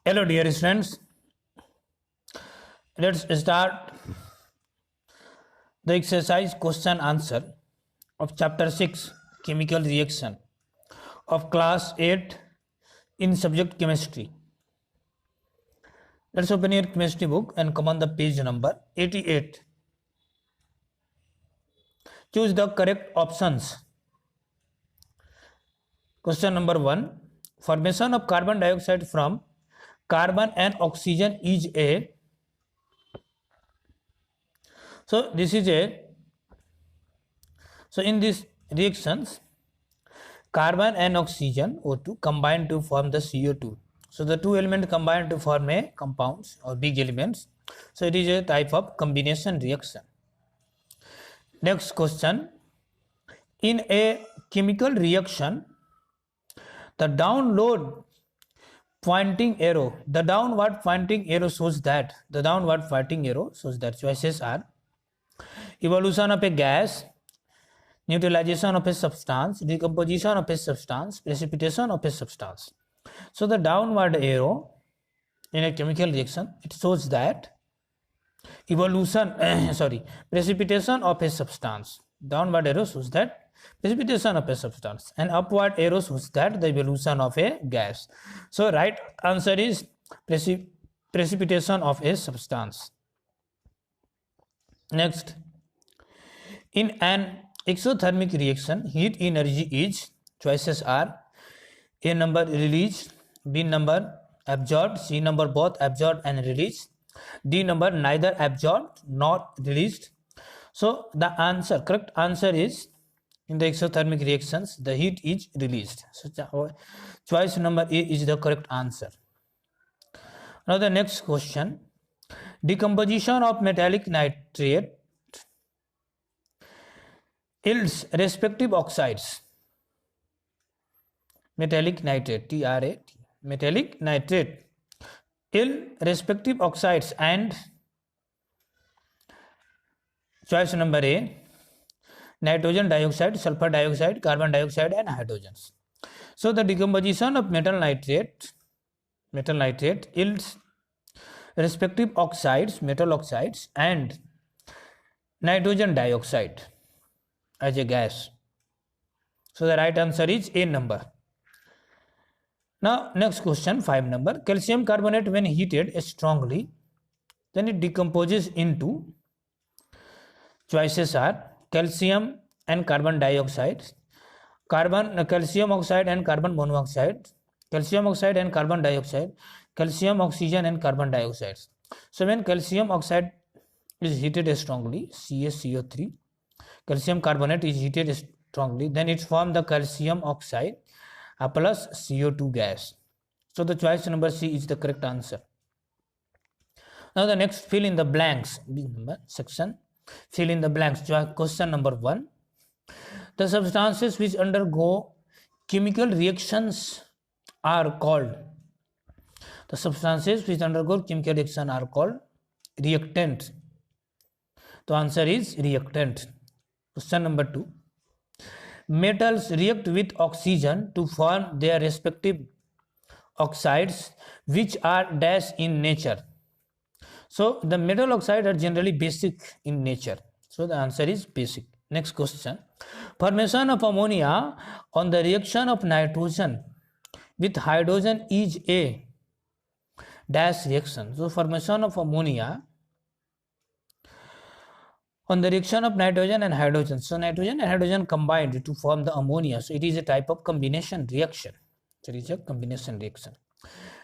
Hello dear students, let's start the exercise question answer of chapter 6 chemical reaction of class 8 in subject chemistry. Let's open your chemistry book and come on the page number 88. Choose the correct options. Question number 1, formation of carbon dioxide from carbon and oxygen is a, so in these reactions carbon and oxygen O2 combine to form the CO2. So the two elements combine to form a compounds or big elements. So it is a type of combination reaction. Next question, in a chemical reaction the downward pointing arrow shows that choices are evolution of a gas, neutralization of a substance, decomposition of a substance, precipitation of a substance. So the downward arrow in a chemical reaction, it shows that precipitation of a substance. Downward arrow shows that precipitation of a substance, and upward arrow shows that the evolution of a gas. So right answer is precipitation of a substance. Next, in an exothermic reaction, heat energy is, choices are A number released, B number absorbed, C number both absorbed and released, D number neither absorbed nor released. So the correct answer is, in the exothermic reactions the heat is released. So choice number A is the correct answer. Now the next question, decomposition of metallic nitrate yields respective oxides. Metallic nitrate, TRAT, metallic nitrate yield respective oxides, and choice number A, nitrogen dioxide, sulfur dioxide, carbon dioxide and hydrogens. So the decomposition of metal nitrate yields respective oxides, metal oxides and nitrogen dioxide as a gas. So the right answer is A number. Now next question, 5 number, calcium carbonate when heated strongly then it decomposes into, choices are calcium and carbon dioxide, calcium oxide and carbon monoxide, calcium oxide and carbon dioxide, calcium oxygen and carbon dioxide. So when calcium oxide is heated strongly, CaCO3, calcium carbonate is heated strongly, then it forms the calcium oxide plus CO2 gas. So the choice number C is the correct answer. Now the next, fill in the blanks section. Fill in the blanks. Question number 1, the substances which undergo chemical reactions are called, the substances which undergo chemical reaction are called reactant. The answer is reactant. Question number 2, metals react with oxygen to form their respective oxides which are dash in nature. So the metal oxides are generally basic in nature. So the answer is basic. Next question, formation of ammonia on the reaction of nitrogen with hydrogen is a dash reaction. So formation of ammonia on the reaction of nitrogen and hydrogen. So nitrogen and hydrogen combined to form the ammonia. So it is a type of combination reaction. So it is a combination reaction.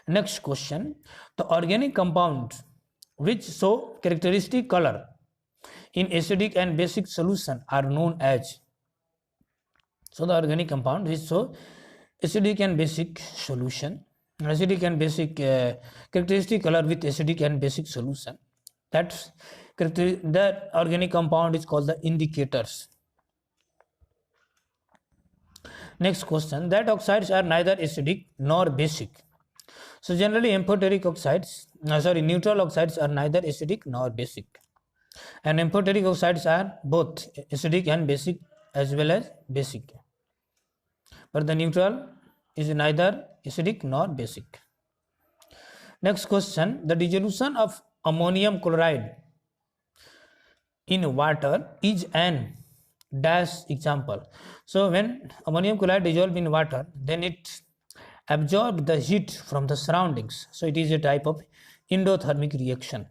Next question, the organic compound which show characteristic color in acidic and basic solution are known as. So the organic compound which show acidic and basic solution, acidic and basic characteristic color with acidic and basic solution, that organic compound is called the indicators. Next question, that oxides are neither acidic nor basic. So generally neutral oxides are neither acidic nor basic, and amphoteric oxides are both acidic and basic as well as basic, but the neutral is neither acidic nor basic. Next question, the dissolution of ammonium chloride in water is an dash example. So when ammonium chloride dissolved in water, then it absorbed the heat from the surroundings, so it is a type of endothermic reaction.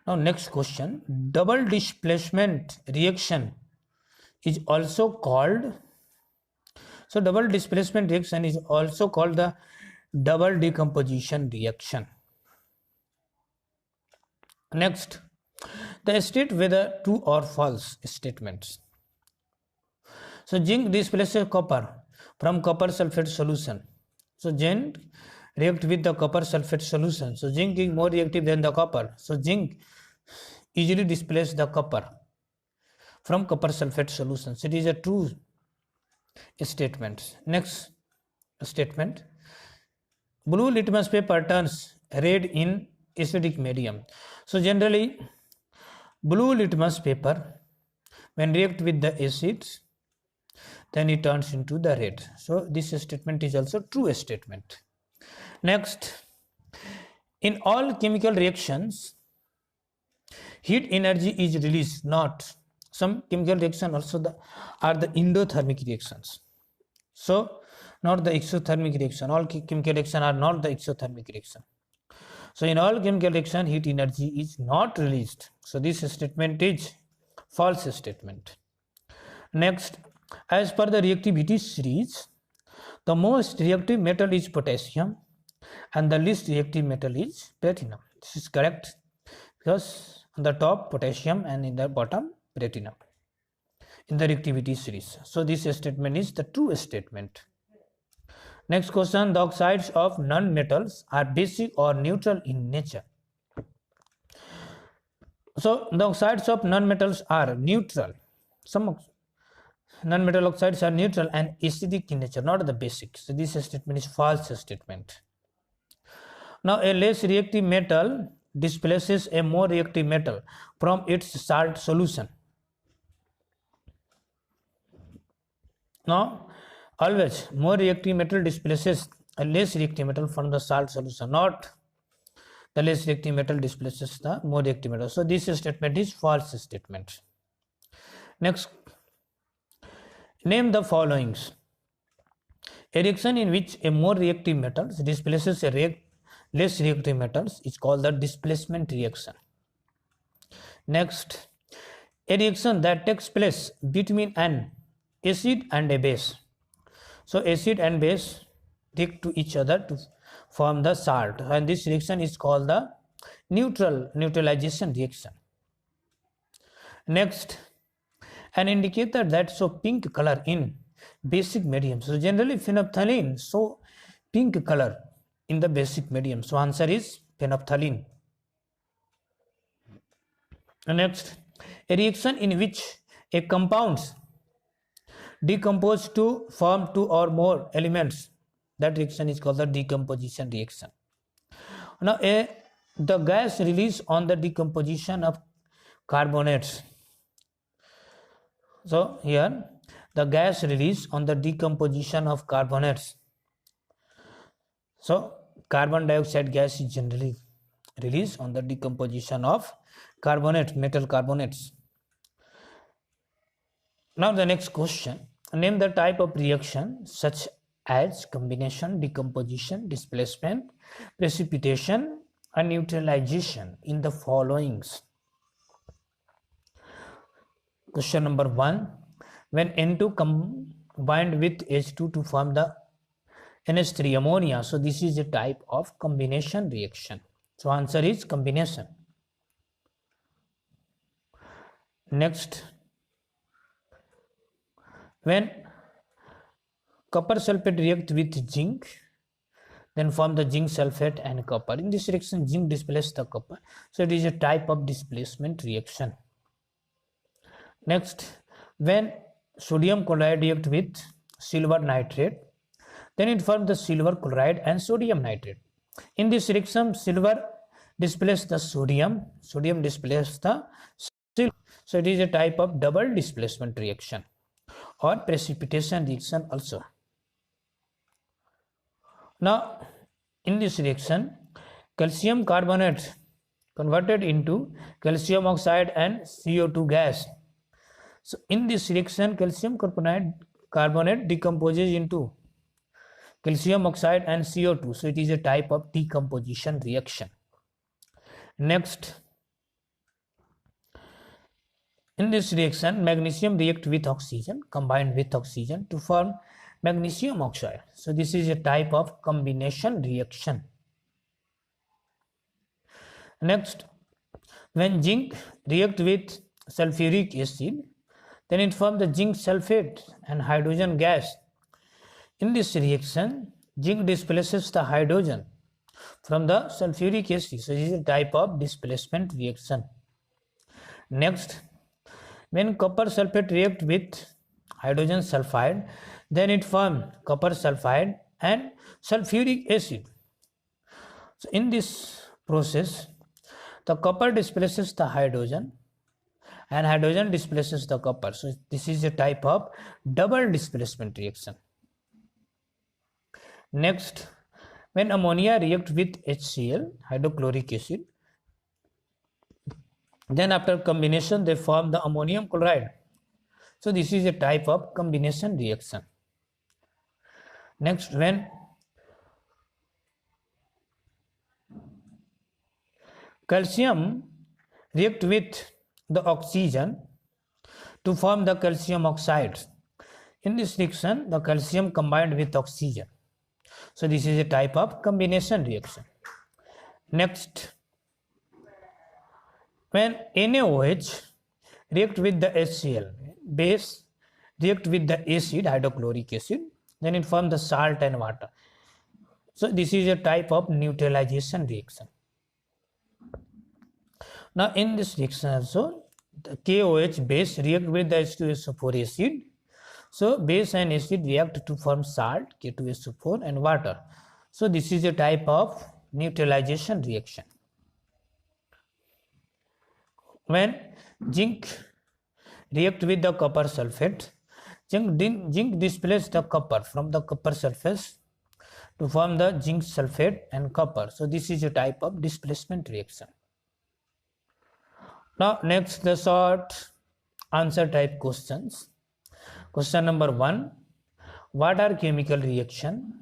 Now next question, double displacement reaction is also called, so double displacement reaction is also called the double decomposition reaction. Next, the state whether true or false statements. So zinc displaces copper from copper sulfate solution. So zinc react with the copper sulfate solution. So zinc is more reactive than the copper. So zinc easily displaces the copper from copper sulfate solution. So it is a true statement. Next statement, blue litmus paper turns red in acidic medium. So generally blue litmus paper, when react with the acids, then it turns into the red. So this statement is also true statement. Next, in all chemical reactions, heat energy is released, not some chemical reaction also are the endothermic reactions. So not the exothermic reaction. All chemical reaction are not the exothermic reaction. So in all chemical reaction, heat energy is not released. So this statement is false statement. Next, as per the reactivity series, the most reactive metal is potassium and the least reactive metal is platinum. This is correct because on the top potassium and in the bottom platinum in the reactivity series. So this statement is the true statement. Next question, the oxides of non-metals are basic or neutral in nature. So the oxides of non-metals are neutral. Some non-metal oxides are neutral and acidic in nature, not the basic. So this statement is false statement. Now a less reactive metal displaces a more reactive metal from its salt solution. Now always more reactive metal displaces a less reactive metal from the salt solution, not the less reactive metal displaces the more reactive metal. So this statement is false statement. Next, name the followings. A reaction in which a more reactive metals displaces a less reactive metals is called the displacement reaction. Next, a reaction that takes place between an acid and a base. So acid and base react to each other to form the salt, and this reaction is called the neutralization reaction. Next, an indicator that shows pink color in basic medium. So generally phenolphthalein show pink color in the basic medium. So answer is phenolphthalein. Next, a reaction in which a compounds decompose to form two or more elements, that reaction is called the decomposition reaction. Now the gas released on the decomposition of carbonates. So here the gas released on the decomposition of carbonates. So carbon dioxide gas is generally released on the decomposition of carbonate, metal carbonates. Now the next question, name the type of reaction such as combination, decomposition, displacement, precipitation and neutralization in the followings. Question number 1, when N2 combined with H2 to form the NH3 ammonia, so this is a type of combination reaction. So answer is combination. Next, when copper sulfate react with zinc, then form the zinc sulfate and copper. In this reaction, zinc displaces the copper. So it is a type of displacement reaction. Next, when sodium chloride react with silver nitrate, then it forms the silver chloride and sodium nitrate. In this reaction, silver displaces the sodium, sodium displaces the silver. So it is a type of double displacement reaction or precipitation reaction also. Now in this reaction, calcium carbonate converted into calcium oxide and CO2 gas. So in this reaction, calcium carbonate decomposes into calcium oxide and CO2. So it is a type of decomposition reaction. Next, in this reaction, magnesium react with oxygen, combined with oxygen to form magnesium oxide. So this is a type of combination reaction. Next, when zinc react with sulfuric acid, then it forms the zinc sulfate and hydrogen gas. In this reaction, zinc displaces the hydrogen from the sulfuric acid. So this is a type of displacement reaction. Next, when copper sulfate react with hydrogen sulfide, then it forms copper sulfide and sulfuric acid. So in this process, the copper displaces the hydrogen and hydrogen displaces the copper. So this is a type of double displacement reaction. Next, when ammonia react with HCl, hydrochloric acid, then after combination they form the ammonium chloride. So this is a type of combination reaction. Next, when calcium react with the oxygen to form the calcium oxide. In this reaction, the calcium combined with oxygen. So this is a type of combination reaction. Next, when NaOH react with the HCl, base react with the acid, hydrochloric acid, then it forms the salt and water. So this is a type of neutralization reaction. Now in this reaction also, the KOH base react with the H2SO4 acid. So base and acid react to form salt, K2SO4, and water. So this is a type of neutralization reaction. When zinc react with the copper sulfate, zinc displaces the copper from the copper surface to form the zinc sulfate and copper. So this is a type of displacement reaction. Now next, the short answer type questions. Question number 1. What are chemical reaction?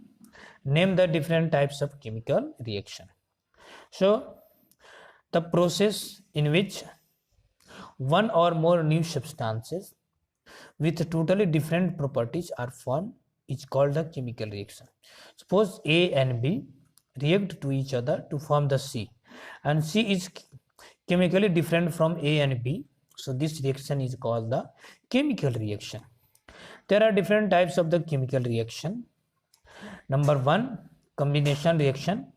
Name the different types of chemical reaction. So the process in which one or more new substances with totally different properties are formed is called the chemical reaction. Suppose A and B react to each other to form the C, and C is chemically different from A and B. So this reaction is called the chemical reaction. There are different types of the chemical reaction. Number 1, combination reaction.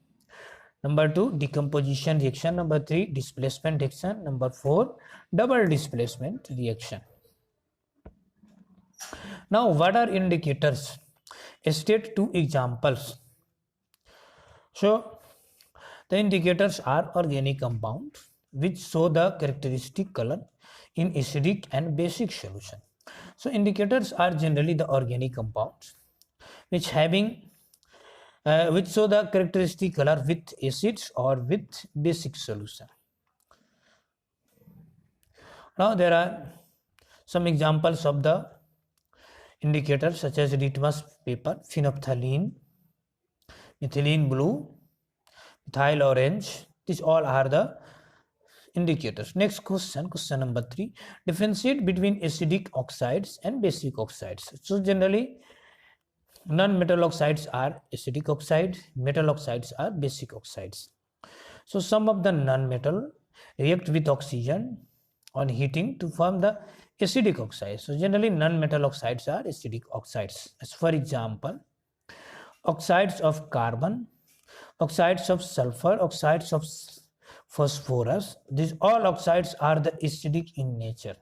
Number 2, decomposition reaction. Number 3, displacement reaction. Number 4, double displacement reaction. Now what are indicators? State 2 examples. So the indicators are organic compounds which show the characteristic color in acidic and basic solution. So indicators are generally the organic compounds which show the characteristic color with acids or with basic solution. Now there are some examples of the indicators such as litmus paper, phenolphthalein, methylene blue, methyl orange. These all are the indicators. Next question, question number 3. Differentiate between acidic oxides and basic oxides. So generally non-metal oxides are acidic oxides, metal oxides are basic oxides. So some of the non-metal react with oxygen on heating to form the acidic oxides. So generally non-metal oxides are acidic oxides. As for example, oxides of carbon, oxides of sulfur, oxides of phosphorus, these all oxides are the acidic in nature.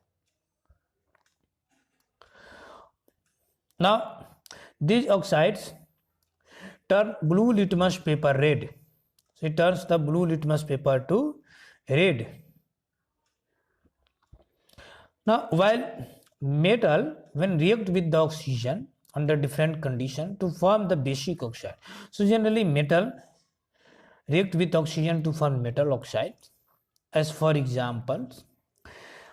Now these oxides turn blue litmus paper red. So it turns the blue litmus paper to red. Now while metal, when react with the oxygen under different condition to form the basic oxide. So generally metal react with oxygen to form metal oxides, as for example,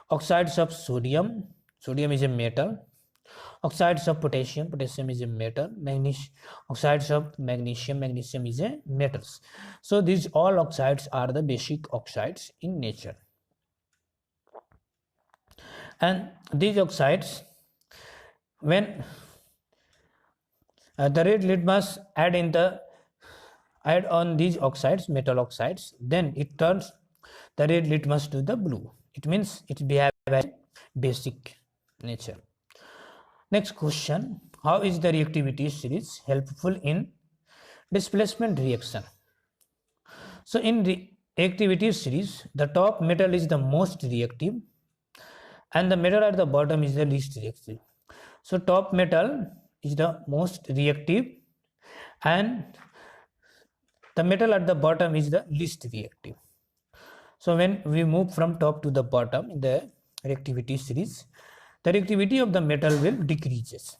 oxides of sodium, sodium is a metal, oxides of potassium, potassium is a metal, oxides of magnesium, magnesium is a metals. So these all oxides are the basic oxides in nature. And these oxides, when the red litmus add on these oxides, metal oxides, then it turns the red litmus to the blue. It means it behaves as basic nature. Next question, how is the reactivity series helpful in displacement reaction? So in reactivity series, the top metal is the most reactive and the metal at the bottom is the least reactive. So top metal is the most reactive and the metal at the bottom is the least reactive. So when we move from top to the bottom in the reactivity series, the reactivity of the metal will decreases.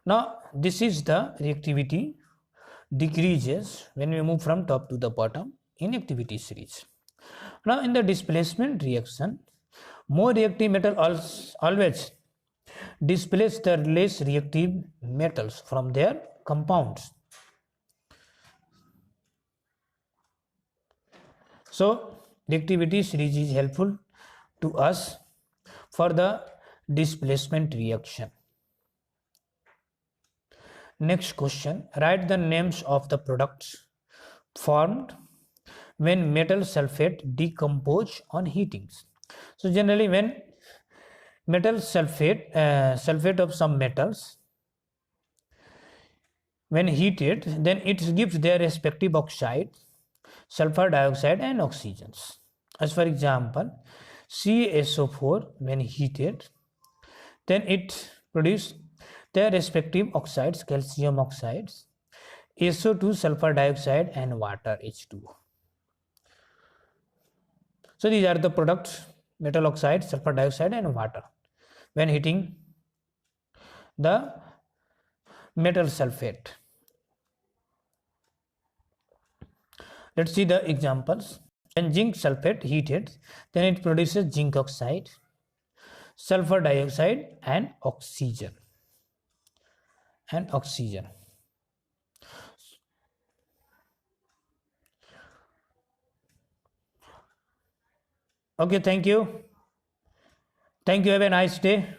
Now this is the reactivity decreases when we move from top to the bottom in reactivity series. Now in the displacement reaction, more reactive metal always displace the less reactive metals from their compounds. So reactivity series is helpful to us for the displacement reaction. Next question, write the names of the products formed when metal sulfate decompose on heatings. So generally when metal sulfate, sulfate of some metals, when heated, then it gives their respective oxides, sulfur dioxide and oxygens. As for example, CaSO4 when heated, then it produces their respective oxides, calcium oxides, SO2 sulfur dioxide and water H2O. So these are the products, metal oxide, sulfur dioxide and water when heating the metal sulfate. Let's see the examples. When zinc sulfate heated, then it produces zinc oxide, sulfur dioxide and oxygen. Okay, thank you. Have a nice day.